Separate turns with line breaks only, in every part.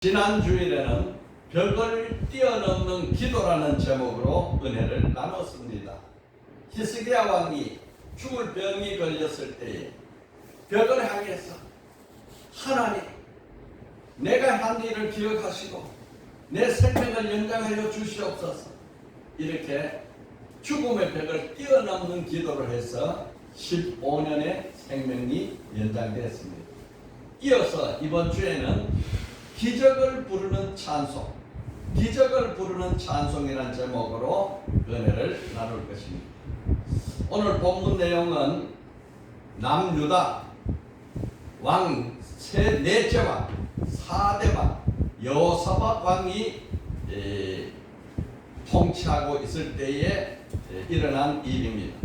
지난 주일에는 벽을 뛰어넘는 기도라는 제목으로 은혜를 나눴습니다. 히스기야 왕이 죽을 병이 걸렸을 때에 벽을 향해서 하나님, 내가 한 일을 기억하시고 내 생명을 연장하여 주시옵소서, 이렇게 죽음의 벽을 뛰어넘는 기도를 해서 15년의 생명이 연장되었습니다. 이어서 이번 주에는 기적을 부르는 찬송, 기적을 부르는 찬송이라는 제목으로 은혜를 나눌 것입니다. 오늘 본문 내용은 남유다 왕 넷째 왕, 4대 왕 여호사밧 왕이 통치하고 있을 때에 일어난 일입니다.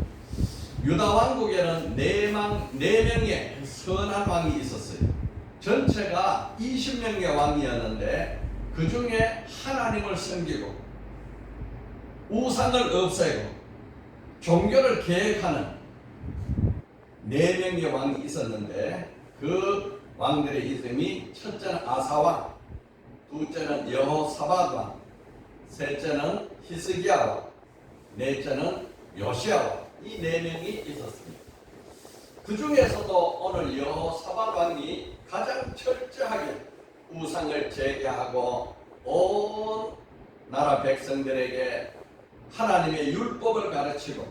유다 왕국에는 네 명의 선한 왕이 있었어요. 전체가 20명의 왕이었는데 그 중에 하나님을 섬기고 우상을 없애고 종교를 계획하는 4명의 왕이 있었는데, 그 왕들의 이름이 첫째는 아사왕, 둘째는 여호사밧 왕, 셋째는 히스기야 왕, 넷째는 요시야 왕, 이 4명이 있었습니다. 그 중에서도 오늘 여호사밧 왕이 가장 철저하게 우상을 제거하고 온 나라 백성들에게 하나님의 율법을 가르치고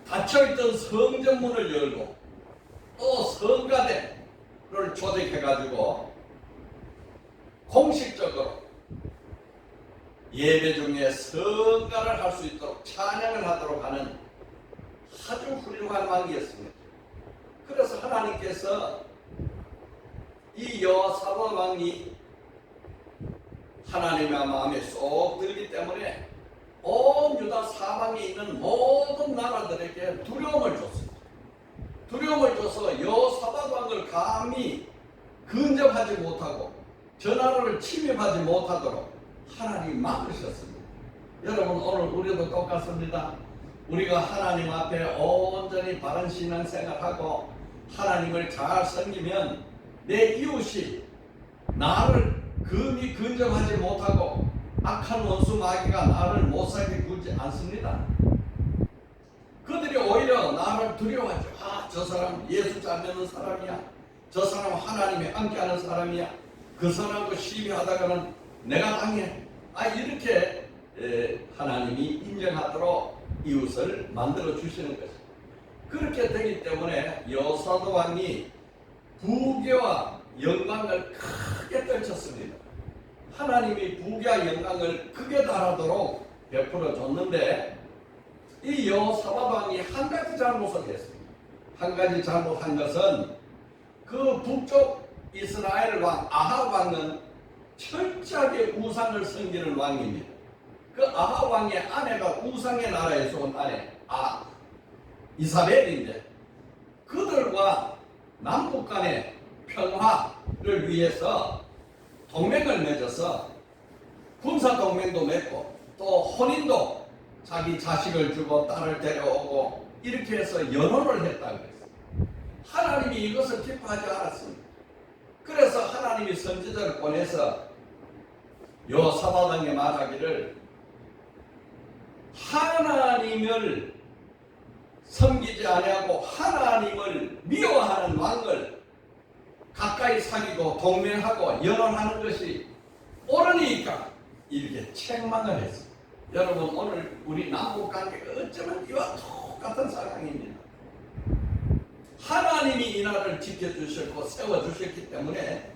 닫혀있던 성전문을 열고 또 성가대를 조직해가지고 공식적으로 예배 중에 성가를 할 수 있도록, 찬양을 하도록 하는 아주 훌륭한 왕이었습니다. 그래서 하나님께서 이 여호사밧 왕이 하나님의 마음에 쏙 들기 때문에 온 유다 사방에 있는 모든 나라들에게 두려움을 줬습니다. 두려움을 줘서 여호사밧 왕을 감히 근접하지 못하고 저 나라를 침입하지 못하도록 하나님이 막으셨습니다. 여러분, 오늘 우리도 똑같습니다. 우리가 하나님 앞에 온전히 바른 신앙생활하고 하나님을 잘 섬기면 내 이웃이 나를 금이 근접하지 못하고 악한 원수 마귀가 나를 못살게 굴지 않습니다. 그들이 오히려 나를 두려워하죠. 저 사람 예수 잘 믿는 사람이야, 저 사람 하나님이 함께하는 사람이야, 그 사람과 시비하다가는 내가 당해, 이렇게 하나님이 인정하도록 이웃을 만들어 주시는 것입니다. 그렇게 되기 때문에 여호사밧 왕이 부귀와 영광을 크게 떨쳤습니다. 하나님이 부귀와 영광을 크게 달하도록 베풀어 줬는데, 이 여호사밧 왕이 한 가지 잘못을 했습니다. 한 가지 잘못한 것은 그 북쪽 이스라엘 왕 아합 왕은 철저하게 우상을 섬기는 왕입니다. 그 아합 왕의 아내가 우상의 나라에서 온 아내 이사벨인데, 그들과 남북 간의 평화를 위해서 동맹을 맺어서 군사 동맹도 맺고 또 혼인도 자기 자식을 주고 딸을 데려오고 이렇게 해서 연혼을 했다고 했어요. 하나님이 이것을 기뻐하지 않았습니다. 그래서 하나님이 선지자를 보내서 여호사밧 왕에 말하기를, 하나님을 섬기지 아니하고 하나님을 미워하는 왕을 가까이 사귀고 동맹하고 연혼하는 것이 옳으니까, 이렇게 책망을 했습니다. 여러분, 오늘 우리 남북관계가 어쩌면 이와 똑같은 상황입니다. 하나님이 이 나라를 지켜주셨고 세워주셨기 때문에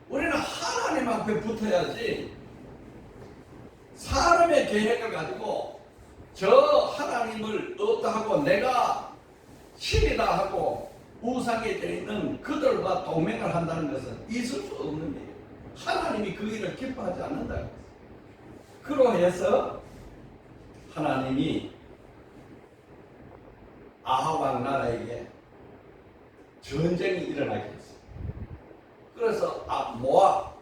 우리는 하나님 앞에 붙어야지, 사람의 계획을 가지고 저 하나님을 없다 하고 내가 신이다 하고 우상에 되어 있는 그들과 동맹을 한다는 것은 있을 수 없는 일이에요. 하나님이 그 일을 기뻐하지 않는다고 했어요. 그러해서 하나님이 아합 왕 나라에게 전쟁이 일어나게 했어요. 그래서 모압,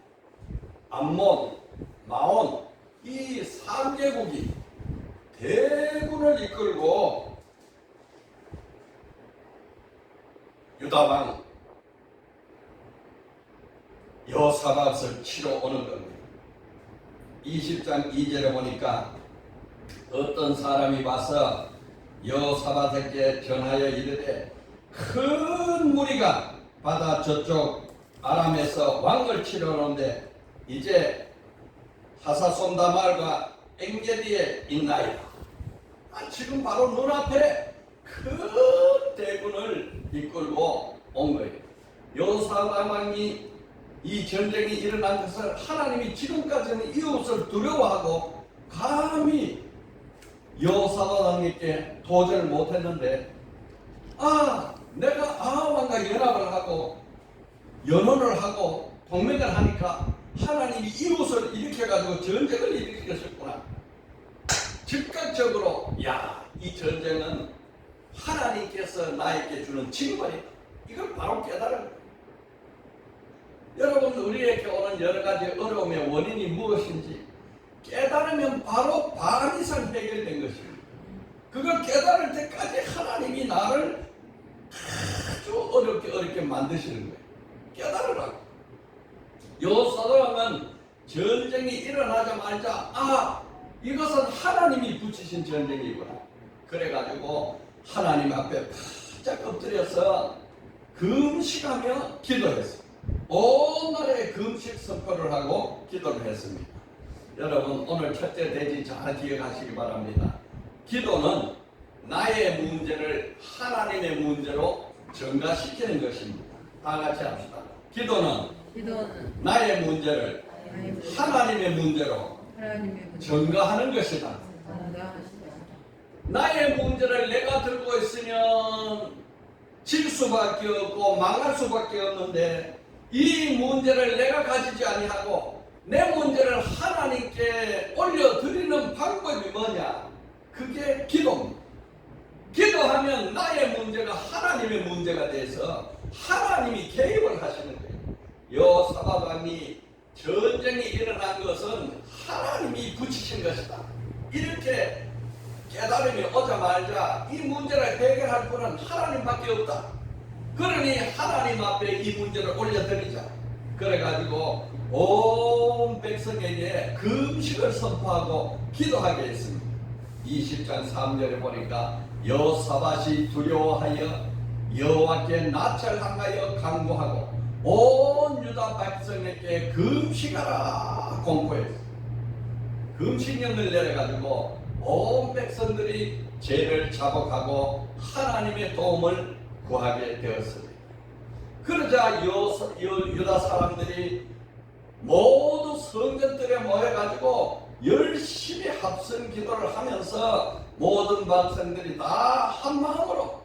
암몬, 마온 이 3개국이 대군을 이끌고 유다 왕 여사밧을 치러 오는 겁니다. 20장 2절에 보니까 어떤 사람이 와서 여사밧에게 전하여 이르되 큰 무리가 바다 저쪽 아람에서 왕을 치러 오는데 이제 하사손다 마을과 엥게디에 있나이다. 지금 바로 눈앞에 큰 대군을 이끌고 온 거예요. 여호사밧 왕이 이 전쟁이 일어난 것을 하나님이 지금까지는 이웃을 두려워하고 감히 여호사밧 왕에게 도전을 못했는데 내가 아합왕과 연합을 하고 연혼을 하고 동맹을 하니까 하나님이 이웃을 일으켜가지고 전쟁을 일으키셨구나. 즉각적으로 이 전쟁은 하나님께서 나에게 주는 징벌이다. 이걸 바로 깨달은 거예요. 여러분, 우리에게 오는 여러 가지 어려움의 원인이 무엇인지 깨달으면 바로 반 이상 해결된 것입니다. 그걸 깨달을 때까지 하나님이 나를 아주 어렵게 만드시는 거예요. 깨달으라고. 여호사밧은 전쟁이 일어나자마자 이것은 하나님이 붙이신 전쟁이구나. 그래가지고 하나님 앞에 바짝 엎드려서 금식하며 기도했습니다. 온 나라에 금식 선포를 하고 기도를 했습니다. 여러분, 오늘 첫째 대지 잘 기억하시기 바랍니다. 기도는 나의 문제를 하나님의 문제로 전가시키는 것입니다. 다 같이 합시다. 기도는 나의 문제를 하나님의 문제로 전가하는 것이다. 나의 문제를 내가 들고 있으면 질 수밖에 없고 망할 수밖에 없는데 이 문제를 내가 가지지 아니하고 내 문제를 하나님께 올려드리는 방법이 뭐냐? 그게 기도입니다. 기도하면 나의 문제가 하나님의 문제가 돼서 하나님이 개입을 하시는 거예요. 여호사밧 왕이 전쟁이 일어난 것은 하나님이 붙이신 것이다. 이렇게 깨달음이 오자마자 이 문제를 해결할 분은 하나님밖에 없다. 그러니 하나님 앞에 이 문제를 올려드리자. 그래가지고 온 백성에게 금식을 선포하고 기도하게 했습니다. 20장 3절에 보니까 여호사밧이 두려워하여 여호와께 나찰하여 간구하고 온 유다 백성에게 금식하라 공포했습니다. 금식령을 내려가지고 온 백성들이 죄를 자복하고 하나님의 도움을 구하게 되었습니다. 그러자 유다 사람들이 모두 성전들에 모여가지고 열심히 합성 기도를 하면서 모든 백성들이 다 한마음으로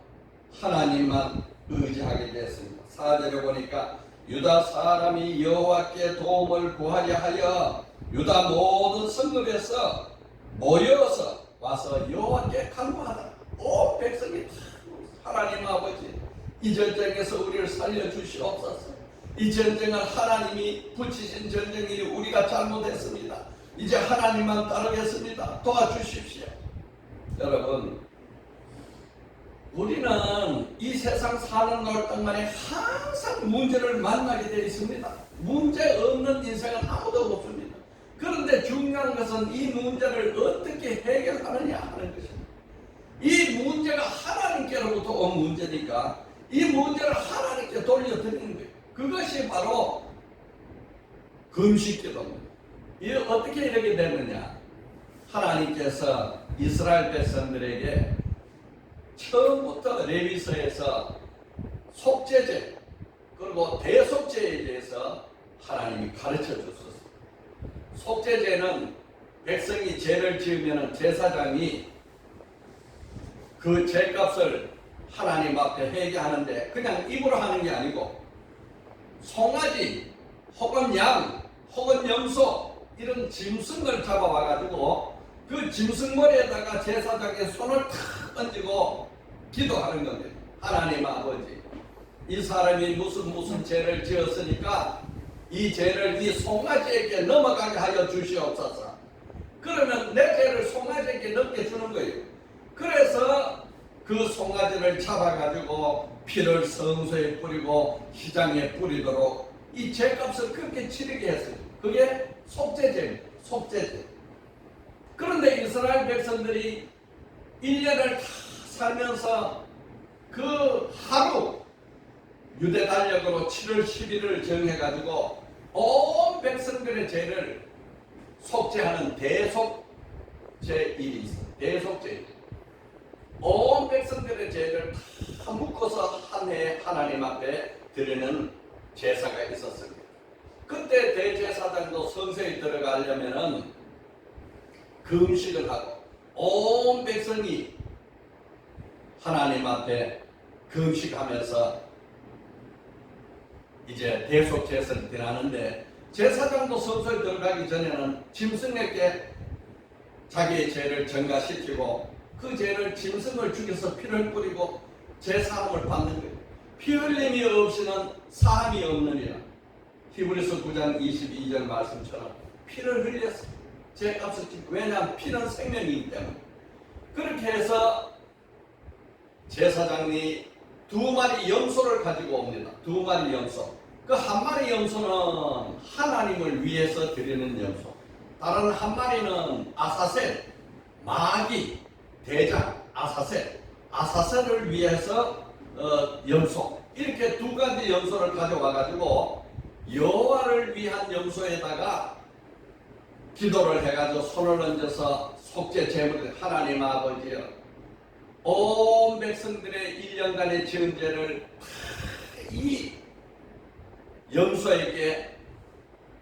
하나님만 의지하게 됐습니다. 4절에 보니까 유다 사람이 여호와께 도움을 구하려 하여 유다 모든 성읍에서 모여서 와서 여호와께 간구하다. 온 백성이 하나님 아버지, 이 전쟁에서 우리를 살려주시옵소서. 이 전쟁은 하나님이 붙이신 전쟁이니 우리가 잘못했습니다. 이제 하나님만 따르겠습니다. 도와주십시오. 여러분, 우리는 이 세상 사는 날 동안에 항상 문제를 만나게 되어 있습니다. 문제 없는 인생은 아무도 없습니다. 그런데 중요한 것은 이 문제를 어떻게 해결하느냐 하는 것입니다. 이 문제가 하나님께로부터 온 문제니까 이 문제를 하나님께 돌려드리는 거예요. 그것이 바로 금식기도입니다. 이 어떻게 이렇게 됐느냐? 하나님께서 이스라엘 백성들에게 처음부터 레위서에서 속죄제 그리고 대속죄에 대해서 하나님이 가르쳐 줬었어요. 속죄제는 백성이 죄를 지으면 제사장이 그 죄값을 하나님 앞에 회개하는데 그냥 입으로 하는 게 아니고 송아지 혹은 양 혹은 염소 이런 짐승을 잡아와가지고 그 짐승머리에다가 제사장의 손을 탁 얹고 기도하는 겁니다. 하나님 아버지, 이 사람이 무슨 죄를 지었으니까 이 죄를 이 송아지에게 넘어가게 하여 주시옵소서. 그러면 내 죄를 송아지에게 넘겨주는 거예요. 그래서 그 송아지를 잡아가지고 피를 성소에 뿌리고 희장에 뿌리도록 이 죄값을 그렇게 치르게 했어요. 그게 속죄제입니다. 속죄제. 그런데 이스라엘 백성들이 1년을 다 살면서 그 하루 유대 달력으로 7월 10일을 정해가지고 온 백성들의 죄를 속죄하는 대속죄일이 있어요. 대속죄일. 온 백성들의 죄를 다 묶어서 한 해에 하나님 앞에 드리는 제사가 있었습니다. 그때 대제사장도 성소에 들어가려면은 금식을 하고 온 백성이 하나님 앞에 금식하면서 이제 대속제사를 드리는데, 제사장도 성소에 들어가기 전에는 짐승에게 자기의 죄를 전가시키고 그 죄를 짐승을 죽여서 피를 뿌리고 제사함을 받는 거예요. 피 흘림이 없이는 사함이 없느니라. 히브리서 9장 22절 말씀처럼 피를 흘려서 죄값을 짓고, 왜냐하면 피는 생명이기 때문에. 그렇게 해서 제사장이 2마리 염소를 가지고 옵니다. 2마리 염소. 그 한 마리 염소는 하나님을 위해서 드리는 염소, 다른 한 마리는 아사셀, 마귀, 대장, 아사셀을 위해서 염소. 이렇게 2가지 염소를 가져와 가지고 여호와를 위한 염소에다가 기도를 해가지고 손을 얹어서 속죄 제물을, 하나님 아버지여, 온 백성들의 1년간의 지은 죄를 이 염소에게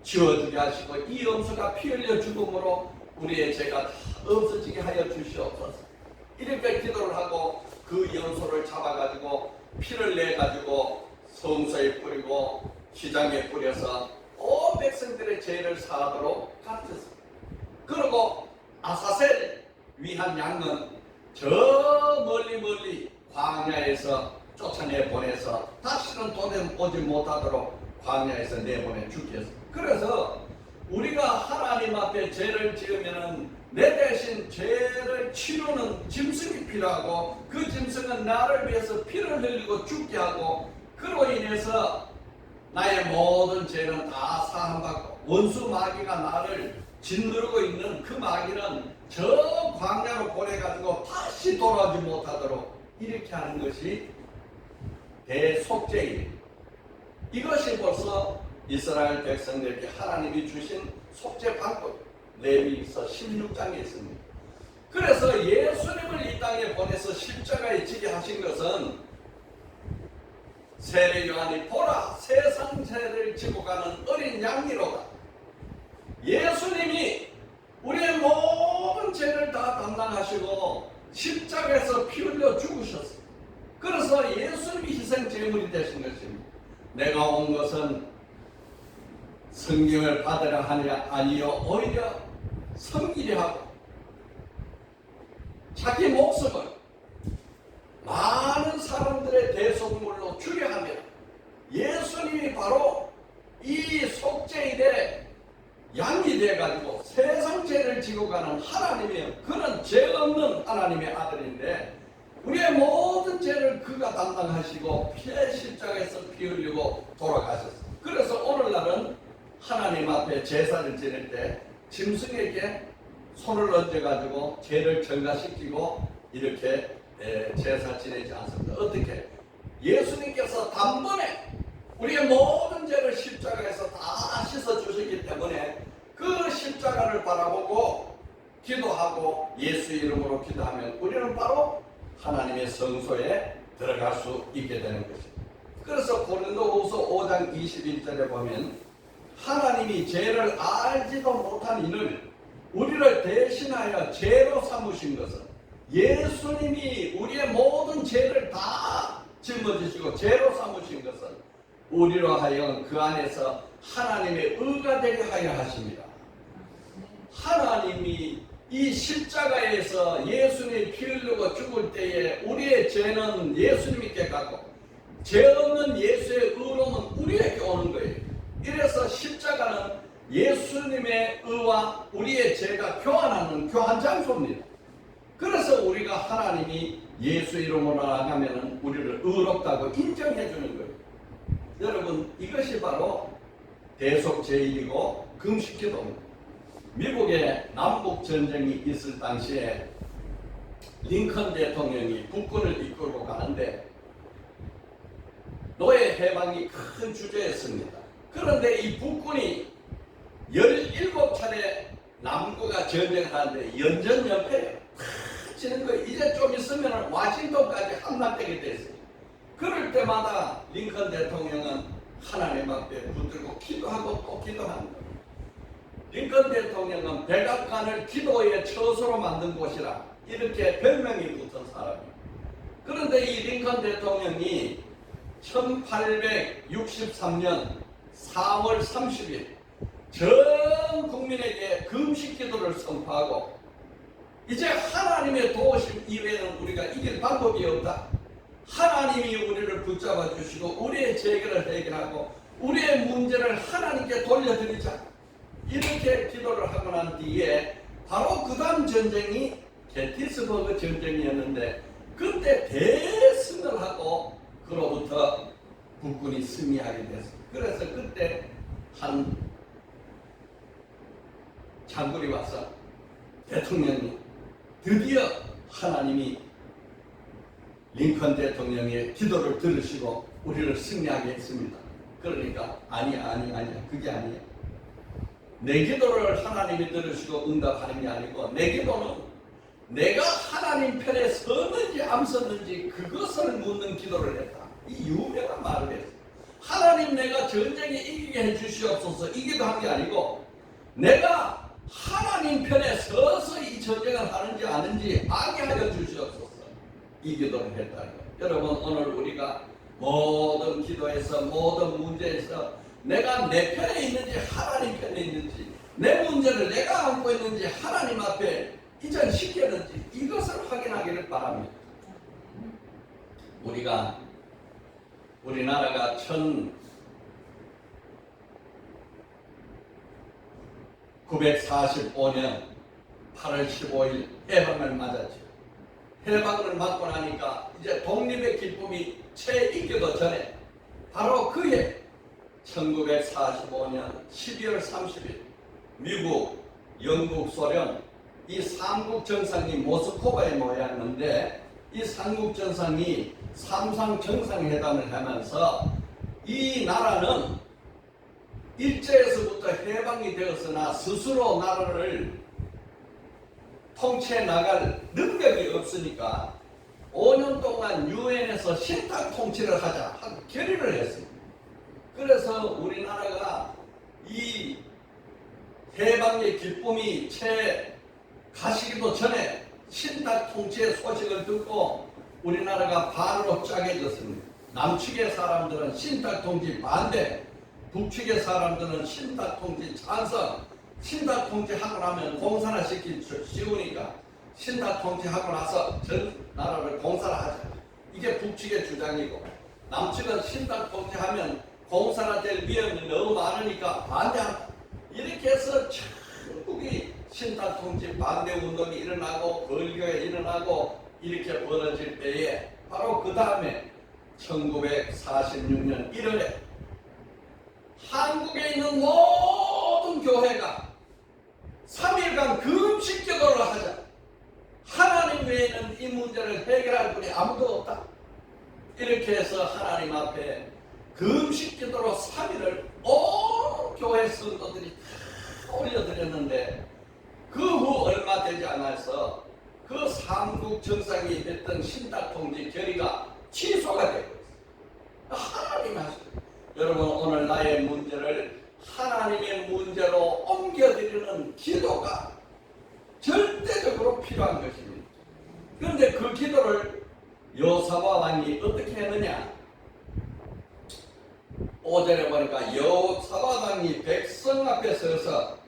지워주게 하시고 이 염소가 피 흘려 죽음으로 우리의 죄가 다 없어지게 하여 주시옵소서. 이렇게 기도를 하고 그 염소를 잡아가지고 피를 내가지고 성소에 뿌리고 시장에 뿌려서 온 백성들의 죄를 사하도록 가르쳤습니다. 그리고 아사셀 위한 양은 저 멀리 광야에서 쫓아내 보내서 다시는 도전 오지 못하도록 광야에서 내보내 죽게 했습니다. 그래서 우리가 하나님 앞에 죄를 지으면은 내 대신 죄를 치르는 짐승이 필요하고, 그 짐승은 나를 위해서 피를 흘리고 죽게 하고, 그로 인해서 나의 모든 죄는 다 사함받고, 원수 마귀가 나를 짓누르고 있는 그 마귀는 저 광야로 보내가지고 다시 돌아오지 못하도록 이렇게 하는 것이 대속죄입니다. 이것이 벌써 이스라엘 백성들에게 하나님이 주신 속죄 방법, 레위기서 16장에 있습니다. 그래서 예수님을 이 땅에 보내서 십자가에 지게 하신 것은 세례 요한이 보라 세상 죄를 지고 가는 어린 양이로다. 예수님이 우리의 모든 죄를 다 담당하시고 십자가에서 피 흘려 죽으셨어요. 그래서 예수님이 희생 제물이 되신 것입니다. 내가 온 것은 성경을 받으려 하냐 아니요 오히려 섬기려 하고 자기 목숨을 많은 사람들의 대속물로 주려 하며, 예수님이 바로 이 속죄일에 양이 되어가지고 세상 죄를 지고 가는 하나님이에요. 그는 죄 없는 하나님의 아들인데 우리의 모든 죄를 그가 담당하시고 피의 십자가에서 피 흘리고 돌아가셨어요. 그래서 오늘날은 하나님 앞에 제사를 지낼 때 짐승에게 손을 얹어가지고 죄를 전가시키고 이렇게 제사 지내지 않습니다. 어떻게? 예수님께서 단번에 우리의 모든 죄를 십자가에서 다 씻어주셨기 때문에 그 십자가를 바라보고 기도하고 예수 이름으로 기도하면 우리는 바로 하나님의 성소에 들어갈 수 있게 되는 것입니다. 그래서 고린도후서 5장 21절에 보면 하나님이 죄를 알지도 못한 이를 우리를 대신하여 죄로 삼으신 것은, 예수님이 우리의 모든 죄를 다 짊어지시고 죄로 삼으신 것은 우리로 하여금 그 안에서 하나님의 의가 되게 하여 하십니다. 하나님이 이 십자가에서 예수님이 피 흘리고 죽을 때에 우리의 죄는 예수님께 가고 죄 없는 예수의 의로움은 우리에게 오는 거예요. 이래서 십자가는 예수님의 의와 우리의 죄가 교환하는 교환 장소입니다. 그래서 우리가 하나님이 예수 이름으로 나가면 우리를 의롭다고 인정해 주는 거예요. 여러분, 이것이 바로 대속제일이고 금식기도입니다. 미국에 남북전쟁이 있을 당시에 링컨 대통령이 국군을 이끌고 가는데 노예 해방이 큰 주제였습니다. 그런데 이 북군이 17차례 남구가 전쟁을 하는데 연전연패예요. 지는 거 이제 좀 있으면 와싱턴까지 함락되게 됐어요. 그럴 때마다 링컨 대통령은 하나님 앞에 붙들고 기도하고 또 기도하는 거예요. 링컨 대통령은 백악관을 기도의 처소로 만든 곳이라 이렇게 별명이 붙은 사람이에요. 그런데 이 링컨 대통령이 1863년 4월 30일 전 국민에게 금식 기도를 선포하고 이제 하나님의 도우심 이외에는 우리가 이길 방법이 없다. 하나님이 우리를 붙잡아 주시고 우리의 재결을 해결하고 우리의 문제를 하나님께 돌려드리자. 이렇게 기도를 하고 난 뒤에 바로 그 다음 전쟁이 게티스버그 전쟁이었는데 그때 대승을 하고 그로부터 북군이 승리하게 됐어요. 그래서 그때 한 장군이 와서 대통령이 드디어 하나님이 링컨 대통령의 기도를 들으시고 우리를 승리하게 했습니다. 그러니까 아니야 그게 아니야. 내 기도를 하나님이 들으시고 응답하는 게 아니고 내 기도는 내가 하나님 편에 섰는지 안 섰는지 그것을 묻는 기도를 했다. 이 유명한 말을 했어요. 하나님 내가 전쟁에 이기게 해주시옵소서 이 기도한 게 아니고 내가 하나님 편에 서서 이 전쟁을 하는지 아는지 알게 하여 주시옵소서 이 기도를 했다. 여러분 오늘 우리가 모든 기도에서 모든 문제에서 내가 내 편에 있는지 하나님 편에 있는지 내 문제를 내가 안고 있는지 하나님 앞에 이전시켰는지 이것을 확인하기를 바랍니다. 우리나라가 1945년 8월 15일 해방을 맞았죠. 해방을 맞고 나니까 이제 독립의 기쁨이 채 익기도 전에 바로 그해 1945년 12월 30일 미국, 영국, 소련 이 삼국 정상이 모스크바에 모였는데 이 삼국 정상이 삼상 정상회담을 하면서 이 나라는 일제에서부터 해방이 되었으나 스스로 나라를 통치해 나갈 능력이 없으니까 5년 동안 유엔에서 신탁 통치를 하자 하고 결의를 했습니다. 그래서 우리나라가 이 해방의 기쁨이 채 가시기도 전에 신탁 통치의 소식을 듣고 우리나라가 반으로 짜게졌습니다. 남측의 사람들은 신탁 통치 반대, 북측의 사람들은 신탁 통치 찬성. 신탁 통치하고 나면 공산화 시키기 쉬우니까 신탁 통치하고 나서 전 나라를 공산화하자. 이게 북측의 주장이고 남측은 신탁 통치하면 공산화될 위험이 너무 많으니까 반대한다. 이렇게 해서 전국이 신탁 통치 반대 운동이 일어나고 걸교에 일어나고 이렇게 벌어질 때에 바로 그 다음에 1946년 1월에 한국에 있는 모든 교회가 3일간 금식 기도를 하자. 하나님 외에는 이 문제를 해결할 분이 아무도 없다. 이렇게 해서 하나님 앞에 금식 기도로 3일을 온 교회 성도들이 다 올려드렸는데 그 후 얼마 되지 않아서 그 삼국 정상이 했던 신탁 통치 결의가 취소가 되고 있어요. 하나님 하시고 여러분 오늘 나의 문제를 하나님의 문제로 옮겨드리는 기도가 절대적으로 필요한 것입니다. 그런데 그 기도를 여호사밧 왕이 어떻게 했느냐? 5절에 보니까 여호사밧 왕이 백성 앞에 서서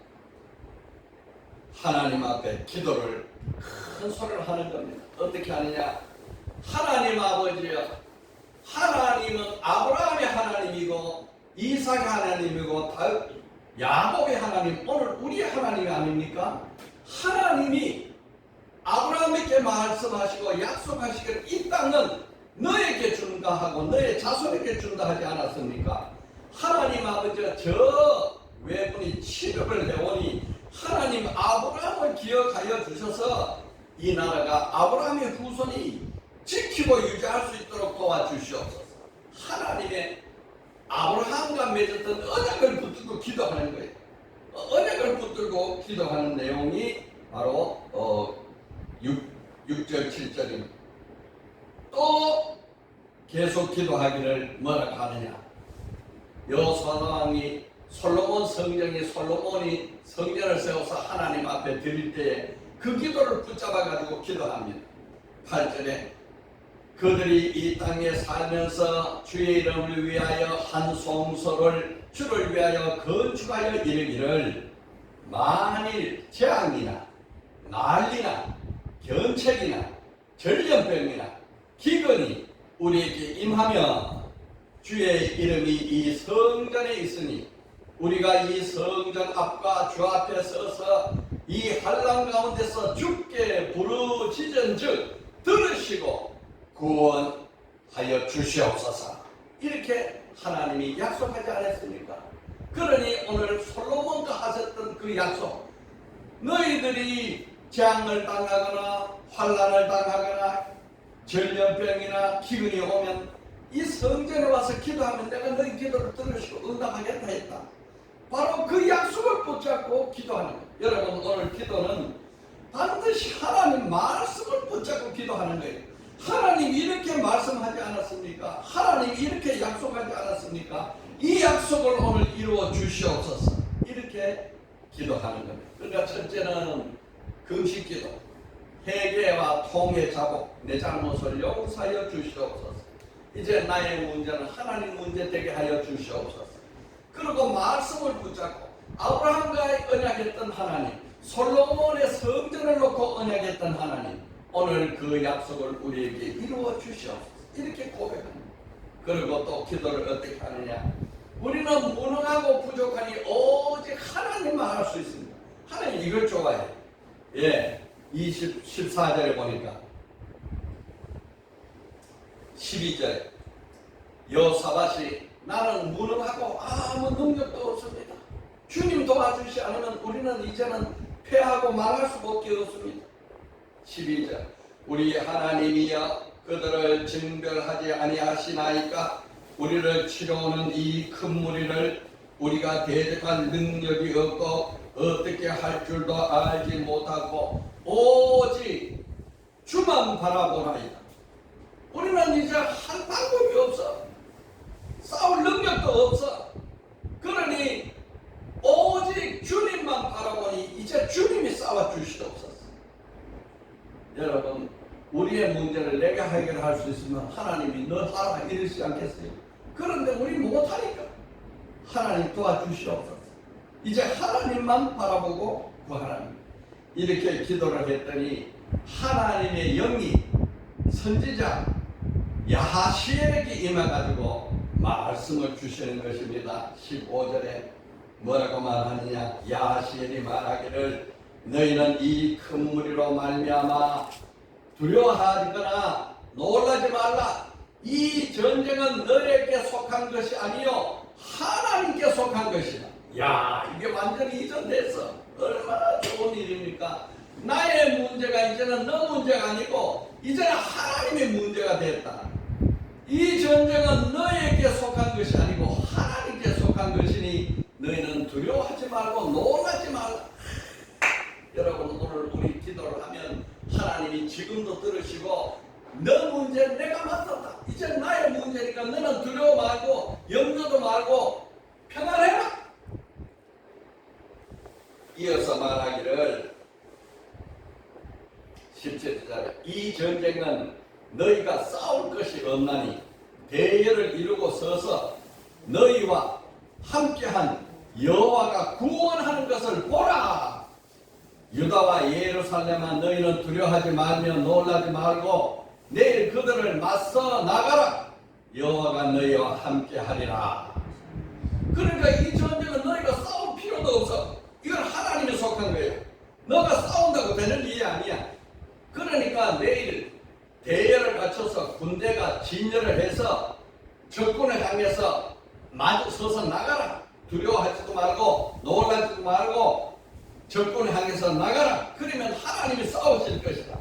하나님 앞에 기도를 큰 소리를 하는 겁니다. 어떻게 하느냐? 하나님 아버지여, 하나님은 아브라함의 하나님이고 이삭의 하나님이고 야곱의 하나님, 오늘 우리의 하나님이 아닙니까? 하나님이 아브라함에게 말씀하시고 약속하시기를 이 땅은 너에게 준다 하고 너의 자손에게 준다 하지 않았습니까? 하나님 아버지가 저 외분이 침입을 해오니 하나님 아브라함을 기억하여 주셔서 이 나라가 아브라함의 후손이 지키고 유지할 수 있도록 도와주시옵소서. 하나님의 아브라함과 맺었던 언약을 붙들고 기도하는 거예요. 언약을 붙들고 기도하는 내용이 바로 6절 7절입니다. 또 계속 기도하기를 뭐라고 하느냐. 여호수아 왕이 솔로몬이 성전을 세워서 하나님 앞에 드릴 때에 그 기도를 붙잡아 가지고 기도합니다. 8절에 그들이 이 땅에 살면서 주의 이름을 위하여 한 성소를 주를 위하여 건축하여 이르기를 만일 재앙이나 난리나 견책이나 전염병이나 기근이 우리에게 임하며 주의 이름이 이 성전에 있으니 우리가 이 성전 앞과 주 앞에 서서 이 환난 가운데서 주께 부르짖은즉 들으시고 구원하여 주시옵소서. 이렇게 하나님이 약속하지 않았습니까? 그러니 오늘 솔로몬과 하셨던 그 약속, 너희들이 재앙을 당하거나 환난을 당하거나 전염병이나 기근이 오면 이 성전에 와서 기도하면 내가 너희 기도를 들으시고 응답하겠다 했다. 바로 그 약속을 붙잡고 기도하는 거예요. 여러분, 오늘 기도는 반드시 하나님 말씀을 붙잡고 기도하는 거예요. 하나님이 이렇게 말씀하지 않았습니까? 하나님이 이렇게 약속하지 않았습니까? 이 약속을 오늘 이루어 주시옵소서. 이렇게 기도하는 겁니다. 그러니까 첫째는 금식기도, 회개와 통회 자복, 내 잘못을 용서하여 주시옵소서. 이제 나의 문제는 하나님 문제 되게 하여 주시옵소서. 그리고 말씀을 붙잡고 아브라함과 언약했던 하나님, 솔로몬의 성전을 놓고 언약했던 하나님, 오늘 그 약속을 우리에게 이루어 주시옵소서. 이렇게 고백합니다. 그리고 또 기도를 어떻게 하느냐? 우리는 무능하고 부족하니 오직 하나님만 할 수 있습니다. 하나님 이걸 좋아해요. 14절에 보니까 12절에 여호사밧이 나는 무능하고 아무 능력도 없습니다. 주님 도와주시 않으면 우리는 이제는 패하고 망할 수밖에 없습니다. 12절 우리 하나님이여 그들을 징벌하지 아니하시나이까 우리를 치러오는 이 큰 무리를 우리가 대적할 능력이 없고 어떻게 할 줄도 알지 못하고 오직 주만 바라보나이다. 우리는 이제 할 방법이 없어. 싸울 능력도 없어. 그러니 오직 주님만 바라보니 이제 주님이 싸워주시옵소서. 여러분, 우리의 문제를 내가 해결할 수 있으면 하나님이 너 하라 이러지 않겠어요? 그런데 우리 못하니까 하나님 도와주시옵소서. 이제 하나님만 바라보고 구하라는 이렇게 기도를 했더니 하나님의 영이 선지자 야하시엘에게 임해가지고 말씀을 주시는 것입니다. 15절에 뭐라고 말하느냐? 야하시엘이 말하기를 너희는 이 큰 무리로 말미암아 두려워하거나 놀라지 말라. 이 전쟁은 너에게 속한 것이 아니요 하나님께 속한 것이다. 야, 이게 완전히 이전됐어. 얼마나 좋은 일입니까? 나의 문제가 이제는 너 문제가 아니고 이제는 하나님의 문제가 됐다. 이 전쟁은 너에게 속한 것이 아니고 하나님께 속한 것이니 너희는 두려워하지 말고 놀라지 말라. 여러분, 오늘 우리 기도를 하면 하나님이 지금도 들으시고 너 문제 내가 맡았다. 이제 나의 문제니까 너는 두려워 말고 염려도 말고 평안해라. 이어서 말하기를 17절에 이 전쟁은 너희가 싸울 것이 없나니 대열을 이루고 서서 너희와 함께한 여호와가 구원하는 것을 보라. 유다와 예루살렘아 너희는 두려워하지 말며 놀라지 말고 내일 그들을 맞서 나가라. 여호와가 너희와 함께하리라. 그러니까 이 전쟁은 너희가 싸울 필요도 없어. 이건 하나님이 속한 거예요. 너가 싸운다고 되는 일이 아니야. 그러니까 내일 대열을 갖춰서 군대가 진열을 해서 적군을 향해서 마주 서서 가지고 말고 적군을 향해서 나가라. 그러면 하나님이 싸우실 것이다.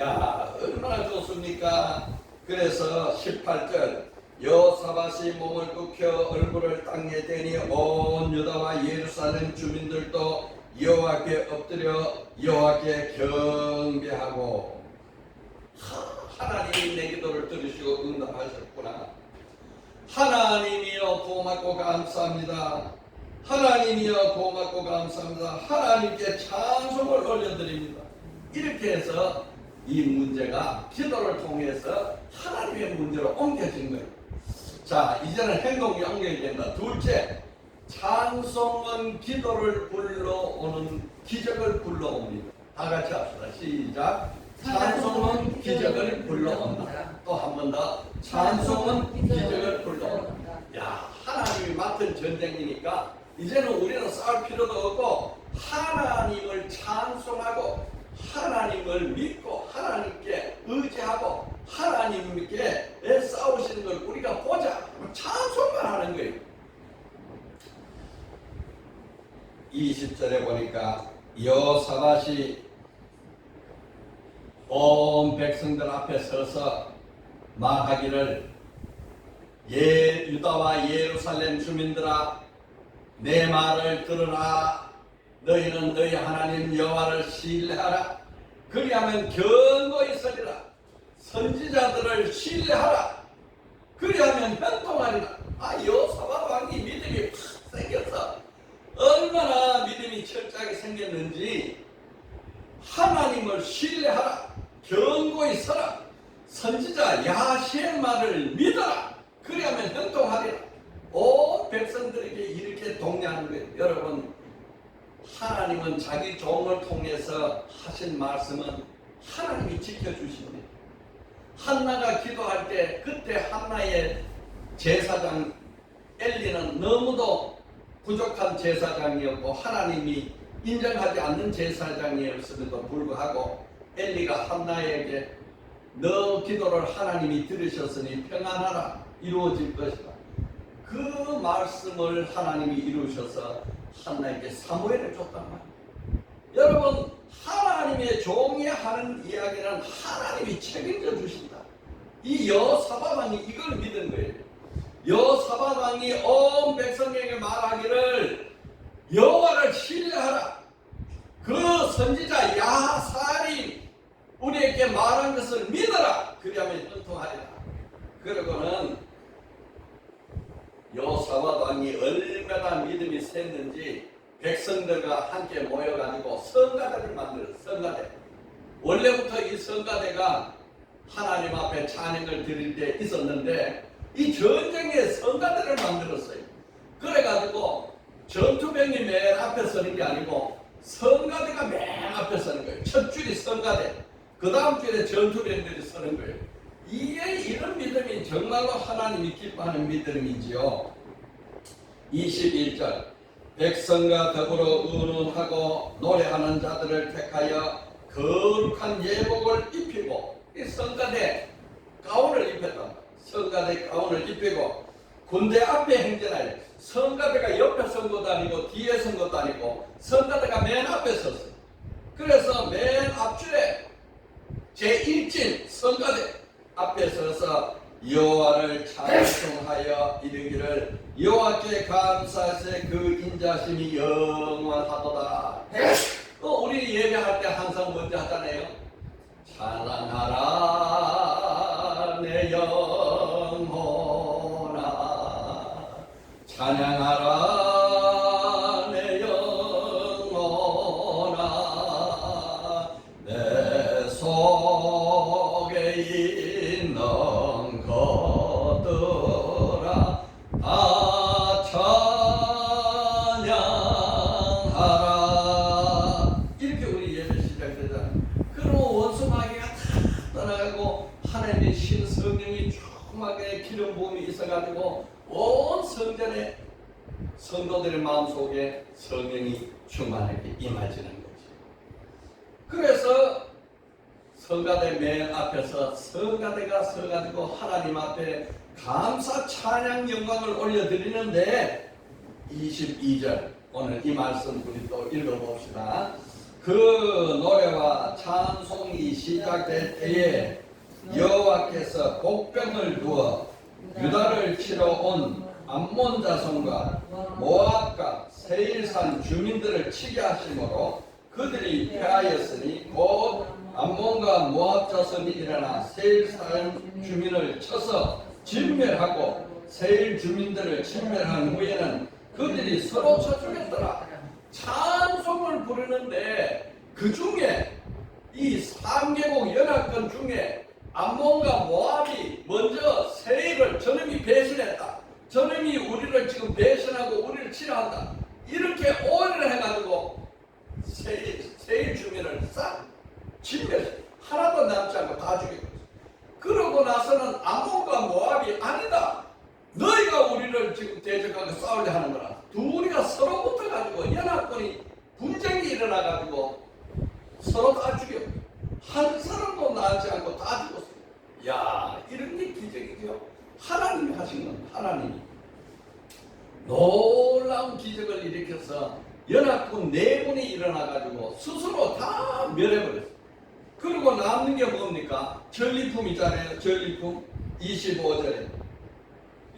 야, 얼마나 좋습니까? 그래서 18절 여호사밧이 몸을 굽혀 얼굴을 땅에 대니 온 유다와 예루살렘 주민들도 여호와께 엎드려 여호와께 경배하고. 하나님이 내 기도를 들으시고 응답하셨구나. 하나님이여 고맙고 감사합니다. 하나님이여 고맙고 감사합니다. 하나님께 찬송을 올려드립니다. 이렇게 해서 이 문제가 기도를 통해서 하나님의 문제로 옮겨진 거예요. 자, 이제는 행동이 옮겨야 된다. 둘째, 찬송은 기도를 불러오는 기적을 불러옵니다. 다 같이 합시다. 시작. 찬송은 기적을 불러온다. 또 한 번 더. 찬송은 기적을 불러온다. 야, 하나님이 맡은 전쟁이니까 이제는 우리는 싸울 필요도 없고 하나님을 찬송하고 하나님을 믿고 하나님께 의지하고 하나님께 싸우시는 걸 우리가 보자. 찬송만 하는 거예요. 20절에 보니까 여호사밧이 온 백성들 앞에 서서 말하기를 유다와 예루살렘 주민들아 내 말을 들으라. 너희는 너희 하나님 여호와를 신뢰하라. 그리하면 견고히 서리라. 선지자들을 신뢰하라. 그리하면 현통하리라. 여호사밧 왕이 믿음이 팍 생겼어. 얼마나 믿음이 철저하게 생겼는지. 하나님을 신뢰하라. 견고히 서라. 선지자 야시의 말을 믿어라. 그리하면 형통하리라. 온 백성들에게 이렇게 독려하는 거예요. 여러분, 하나님은 자기 종을 통해서 하신 말씀은 하나님이 지켜주십니다. 한나가 기도할 때 그때 한나의 제사장 엘리는 너무도 부족한 제사장이었고 하나님이 인정하지 않는 제사장이었음에도 불구하고 엘리가 한나에게 너 기도를 하나님이 들으셨으니 평안하라. 이루어질 것이다. 그 말씀을 하나님이 이루셔서 한나에게 사무엘을 줬단 말이에요. 여러분, 하나님의 종이 하는 이야기는 하나님이 책임져 주신다. 이 여호사밧 왕이 이걸 믿은 거예요. 여호사밧 왕이 온 백성에게 말하기를 여호와를 신뢰하라. 그 선지자 야살이 우리에게 말한 것을 믿어라. 그리하면 형통하리라. 그러고는 여호사밧 왕이 얼마나 믿음이 샜는지 백성들과 함께 모여가지고 성가대를 만들었어요. 성가대. 원래부터 이 성가대가 하나님 앞에 찬양을 드릴 때 있었는데 이 전쟁에 성가대를 만들었어요. 그래가지고 전투병이 맨 앞에 서는 게 아니고 성가대가 맨 앞에 서는 거예요. 첫 줄이 성가대, 그 다음 줄에 전투병들이 서는 거예요. 이런 믿음이 정말로 하나님이 기뻐하는 믿음이지요. 21절 백성과 더불어 의논하고 노래하는 자들을 택하여 거룩한 예복을 입히고, 이 성가대 가운을 입혔다. 성가대 가운을 입히고 군대 앞에 행진하여, 성가대가 옆에 선 것도 아니고 뒤에 선 것도 아니고 성가대가 맨 앞에 섰어요. 그래서 맨 앞줄에 제1진 성가대 앞에 서서 여호와를 찬송하여 이르기를 여호와께 감사하세 그 인자심이 영원하도다. 또 우리 예배할 때 항상 먼저 하잖아요. 찬양하라 내 영혼아, 찬양하라 내 영혼아, 내 속에 있는 것들아 다 찬양하라. 이렇게 우리 예배 시작되잖아요. 그러면 원수마귀가 다 떠나가고 하나님의 신 성령이 조그맣게 기름 부음이 있어가지고 온 성전에 성도들의 마음속에 성령이 충만하게 임하지는 거지. 그래서 성가대 맨 앞에서 성가대가 서가지고 하나님 앞에 감사 찬양 영광을 올려드리는데 22절 오늘 이 말씀 우리 또 읽어봅시다. 그 노래와 찬송이 시작될 때에 여호와께서 복병을 두어 유다를 치러 온 암몬 자손과 모압과 세일산 주민들을 치게 하심으로 그들이 패하였으니 곧 암몬과 모압 자손이 일어나 세일산 주민을 쳐서 진멸하고 세일 주민들을 진멸한 후에는 그들이 서로 쳐 죽였더라. 찬송을 부르는데 그 중에 이 3개국 연합군 중에 암몬과 모압이 먼저 세일을 저놈이 배신했다. 저놈이 우리를 지금 배신하고 우리를 치료한다. 이렇게 오해를 해가지고 세일 주민을 싹 진멸했어. 하나도 남지 않고 다 죽였어. 그러고 나서는 암몬과 모압이 아니다. 너희가 우리를 지금 대적하고 싸우려 하는 거라. 둘이가 서로 붙어가지고 연합군이 분쟁이 일어나가지고 서로 다 죽여. 한 사람도 나지 않고 다 죽었어. 야, 이런 게 기적이죠. 하나님이 하신 건 하나님이 놀라운 기적을 일으켜서 연합군 4군이 일어나가지고 스스로 다 멸해버렸어. 그리고 남는 게 뭡니까? 전리품이잖아요. 전리품 25절에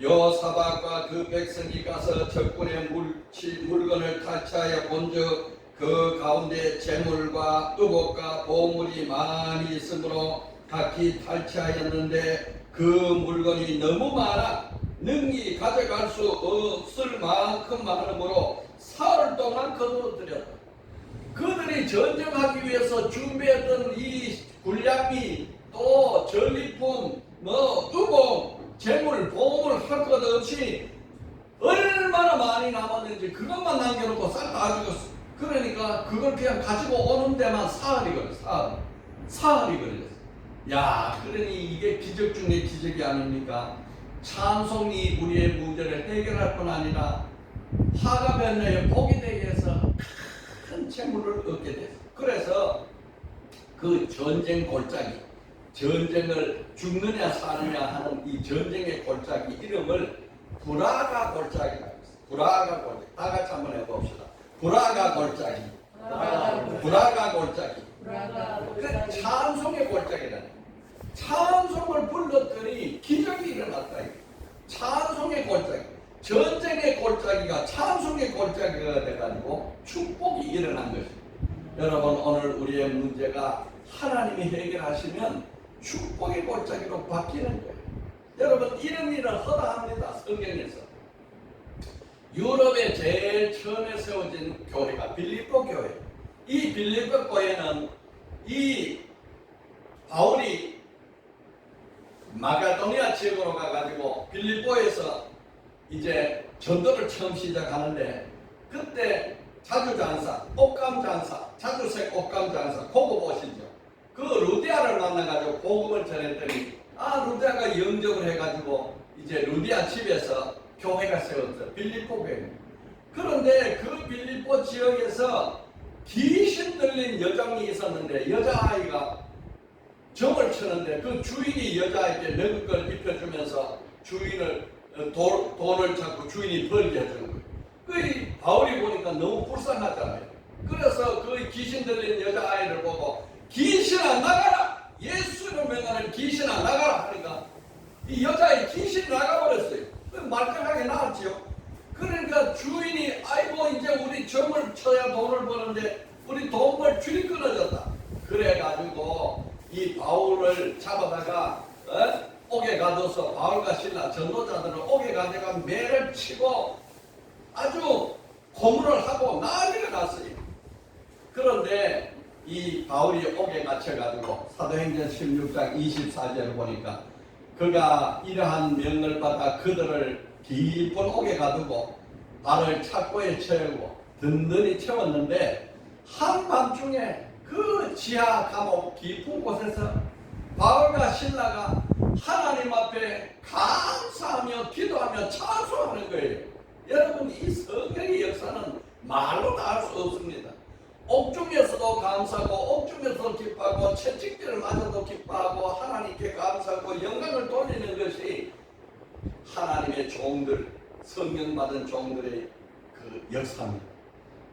여호사밧과 그 백성이 가서 적군의 물건을 탈취하여 본즉 그 가운데 재물과 의복과 보물이 많이 있으므로 각기 탈취하였는데 그 물건이 너무 많아 능히 가져갈 수 없을 만큼 많으므로 사흘 동안 거두어들였다. 그들이 전쟁하기 위해서 준비했던 이 군량미 또 전리품 의복 재물, 보물 할 것 없이 얼마나 많이 남았는지 그것만 남겨놓고 싹 다 죽었어. 그러니까 그걸 그냥 가지고 오는 데만 사흘이 걸렸어. 사흘이 걸렸어. 야, 그러니 이게 기적 중에 기적이 아닙니까? 찬송이 우리의 문제를 해결할 뿐 아니라 화가 변화에 복이 되게 해서 큰 재물을 얻게 됐어. 그래서 그 전쟁 골짜기, 전쟁을 죽느냐 사느냐 하는 이 전쟁의 골짜기 이름을 브라가 골짜기라고 했어요. 브라가 골짜기. 다 같이 한번 해봅시다. 브라가 골짜기. 브라가 골짜기. 그 찬송의 골짜기라는. 찬송을 불렀더니 기적이 일어났다. 찬송의 골짜기. 전쟁의 골짜기가 찬송의 골짜기가 돼가지고 축복이 일어난 것입니다. 여러분, 오늘 우리의 문제가 하나님이 해결하시면 축복의 골짜기로 바뀌는 거예요. 여러분, 이런 일을 허다합니다. 성경에서. 유럽에 제일 처음에 세워진 교회가 빌립보 교회. 이 빌립보 교회는 이 바울이 마가도니아 지역으로 가가지고 빌립보에서 이제 전도를 처음 시작하는데 그때 자주장사, 옷감장사, 자주색 옷감장사, 고급 옷이죠. 그 루디아를 만나가지고 복음을 전했더니 루디아가 영접을 해가지고 이제 루디아 집에서 교회가 세웠어요. 빌립보 교회. 그런데 그 빌립보 지역에서 귀신 들린 여정이 있었는데 여자아이가 점을 치는데 그 주인이 여자에게 먹을 걸 입혀주면서 주인을 돈을 찾고 주인이 벌게 해주는 거예요. 그 바울이 보니까 너무 불쌍하잖아요. 그래서 그 귀신 들린 여자아이를 보고 귀신아 나가라! 예수를 명하는 귀신아 나가라! 하니까 이 여자의 귀신이 나가버렸어요. 말끔하게 나왔지요. 그러니까 주인이 아이고 이제 우리 점을 쳐야 돈을 버는데 우리 돈 벌 줄이 끊어졌다. 그래가지고 이 바울을 잡아다가 옥에 가둬서 바울과 신라 전도자들을 옥에 가다가 매를 치고 아주 고문을 하고 난리가 났어요. 그런데 이 바울이 옥에 갇혀가지고 사도행전 16장 24절을 보니까 그가 이러한 명을 받아 그들을 깊은 옥에 가두고 발을 착고에 채우고 든든히 채웠는데 한밤중에 그 지하 감옥 깊은 곳에서 바울과 신라가 하나님 앞에 감사하며 기도하며 찬송하는 거예요. 여러분, 이 성경의 역사는 말로 다 할 수 없습니다. 옥중에서도 감사하고 옥중에서도 기뻐하고 채찍질을 맞아도 기뻐하고 하나님께 감사하고 영광을 돌리는 것이 하나님의 종들, 성령 받은 종들의 그 역사입니다.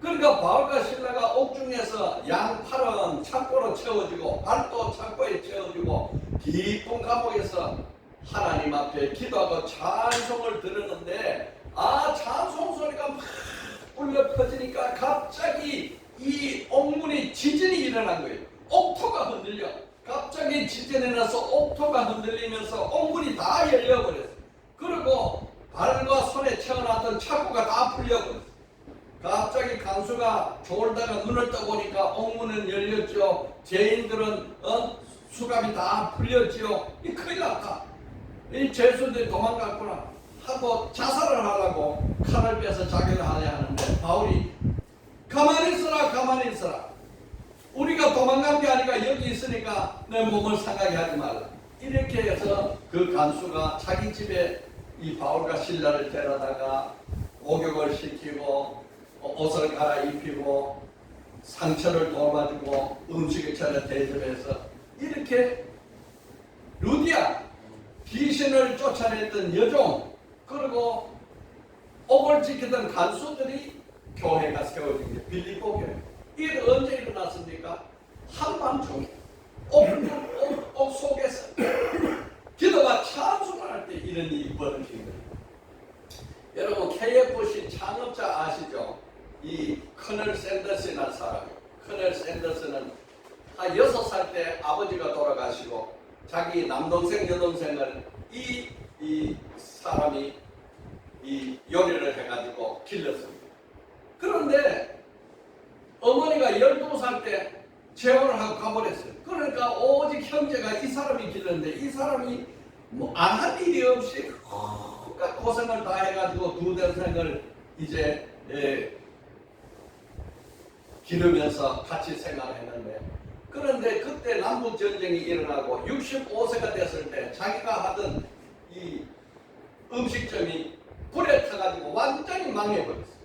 그러니까 바울과 실라가 옥중에서 양팔은 창고로 채워지고 발도 창고에 채워지고 깊은 감옥에서 하나님 앞에 기도하고 찬송을 들었는데 찬송 소리가 막 울려 퍼지니까 갑자기 이 옥문이 지진이 일어난 거예요. 옥토가 흔들려. 갑자기 지진이 나서 옥토가 흔들리면서 옥문이 다 열려버렸어요. 그리고 발과 손에 채워놨던 창고가 다 풀려버렸어요. 갑자기 간수가 졸다가 눈을 떠보니까 옥문은 열렸죠. 죄인들은 수갑이 다 풀렸지요. 이 큰일 났다. 이 죄수들이 도망갔구나 하고 자살을 하려고 칼을 빼서 자기를 하려 하는데 바울이 가만히 있어라, 가만히 있어라. 우리가 도망간 게 아니라 여기 있으니까 내 몸을 상하게 하지 말라. 이렇게 해서 그 간수가 자기 집에 이 바울과 실라를 데려다가 목욕을 시키고 옷을 갈아입히고 상처를 도와주고 음식을 차려 대접해서 이렇게 루디아 귀신을 쫓아냈던 여종 그리고 옥을 지키던 간수들이 교회가 세워진 게 빌립보 교회. 이게 언제 일어났습니까? 한밤중에 옥 속에서 기도가 찬송할 때 이런 일이 벌어진 거예요. 여러분 KFC 창업자 아시죠? 이 커널 샌더스라는 사람. 커널 샌더스는 한 6살 때 아버지가 돌아가시고 자기 남동생 여동생을 이 사람이 이 요리를 해가지고 길렀습니다. 그런데 어머니가 12살 때 재혼을 하고 가버렸어요. 그러니까 오직 형제가 이 사람이 길렀는데 이 사람이 뭐 안 한 일이 없이 고생을 다 해가지고 두 동생을 이제 기르면서 같이 생활했는데 그런데 그때 남북 전쟁이 일어나고 65세가 됐을 때 자기가 하던 이 음식점이 불에 타가지고 완전히 망해버렸어요.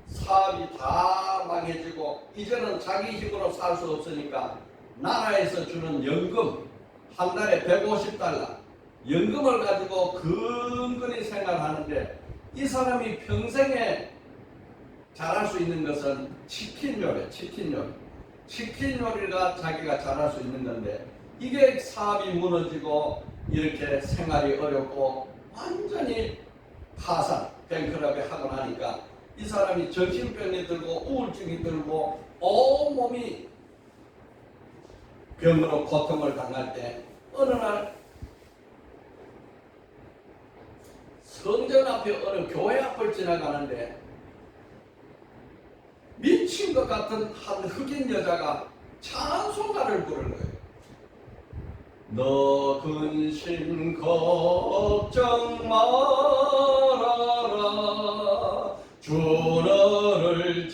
사업이 다 망해지고 이제는 자기 힘으로 살 수 없으니까 나라에서 주는 연금 한 달에 150달러 연금을 가지고 근근히 생활하는데 이 사람이 평생에 잘할 수 있는 것은 치킨 요리, 치킨 요리가 자기가 잘할 수 있는 건데 이게 사업이 무너지고 이렇게 생활이 어렵고 완전히 파산, 뱅크럽이 하고 나니까 이 사람이 정신병이 들고 우울증이 들고 온몸이 병으로 고통을 당할 때 어느 날 성전 앞에 어느 교회 앞을 지나가는데 미친 것 같은 한 흑인 여자가 찬송가를 부르는 거예요. 너 근심 걱정 말아라 주 너를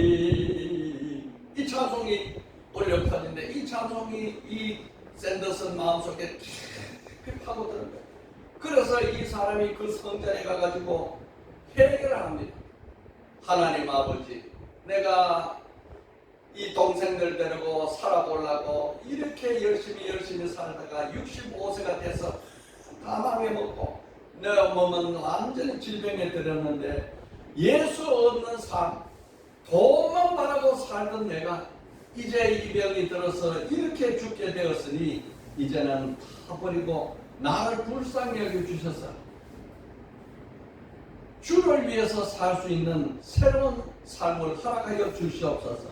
지키리. 이 찬송이 올려 퍼진데 이 찬송이 이 샌더슨 마음속에 깊이 파고드는 거예요. 그래서 이 사람이 그 성전에 가가지고 회개를 합니다. 하나님 아버지, 내가 이 동생들 데리고 살아보려고 이렇게 열심히 살다가 65세가 돼서 다 망해먹고 내 몸은 완전히 질병에 들었는데 예수 없는 삶, 돈만 바라고 살던 내가 이제 이 병이 들어서 이렇게 죽게 되었으니 이제는 다 버리고 나를 불쌍히 여겨주셔서 주를 위해서 살 수 있는 새로운 삶을 허락하여 주시옵소서.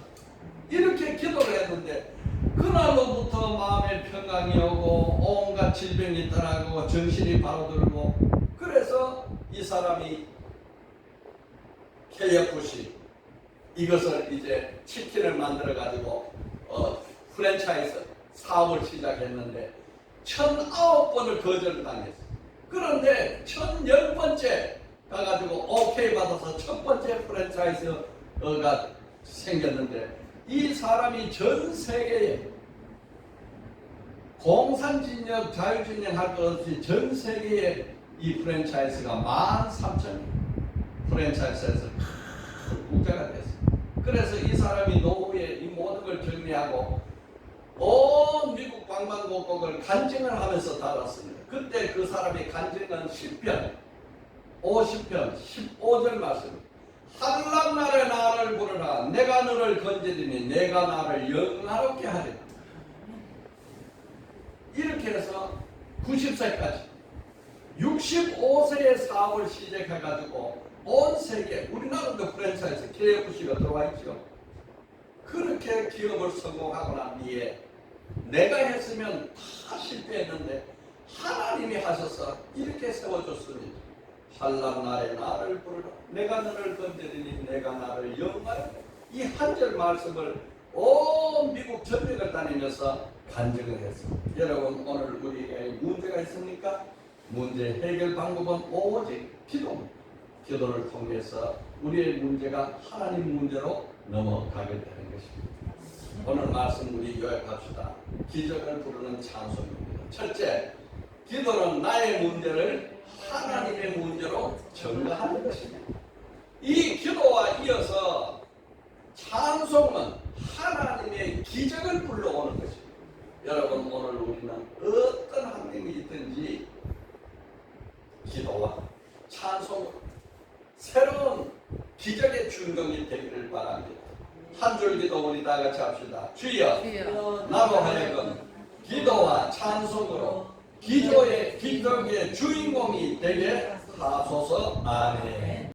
이렇게 기도를 했는데 그날로부터 마음의 평강이 오고 온갖 질병이 떠나고 정신이 바로 들고 그래서 이 사람이 KFC 이것을 이제 치킨을 만들어 가지고 프랜차이즈 사업을 시작했는데 1009번을 거절을 당했어요. 그런데 1010번째 가가지고 오케이 받아서 첫 번째 프랜차이즈가 생겼는데 이 사람이 전 세계에 공산진영, 자유진영 할 것 없이 전 세계에 이 프랜차이즈가 13,000 프랜차이즈에서 부자가 됐어요. 그래서 이 사람이 노후에 이 모든 걸 정리하고 온 미국 방방곡곡을 간증을 하면서 달았습니다. 그때 그 사람이 간증한 10편 50편 15절 말씀 한란날에 나를 부르라. 내가 너를 건지리니 내가 나를 영화롭게 하리라. 이렇게 해서 90세까지 65세의 사업을 시작해가지고 온 세계, 우리나라도 프랜차이즈 KFC가 들어와 있죠. 그렇게 기업을 성공하고 난 뒤에 내가 했으면 다 실패했는데 하나님이 하셔서 이렇게 세워줬습니다. 한란날에 나를 부르라. 내가 너를 건드리니 내가 나를 영화롭게. 이 한 절 말씀을 온 미국 전역을 다니면서 간증을 했습니다. 여러분, 오늘 우리에게 문제가 있습니까? 문제 해결 방법은 오직 기도입니다. 기도를 통해서 우리의 문제가 하나님 문제로 넘어가게 되는 것입니다. 오늘 말씀 우리 요약합시다. 기적을 부르는 찬송입니다. 첫째, 기도는 나의 문제를 하나님의 문제로 전가하는 것입니다. 이 기도와 이어서 찬송은 하나님의 기적을 불러오는 것입니다. 여러분, 오늘 우리는 어떤 환경이 있든지 기도와 찬송은 새로운 기적의 준경이 되기를 바랍니다. 한 줄 기도 우리 다 같이 합시다. 주여, 나로 하여금 기도와 찬송으로 기적의 주인공이 되게 하소서. 아멘.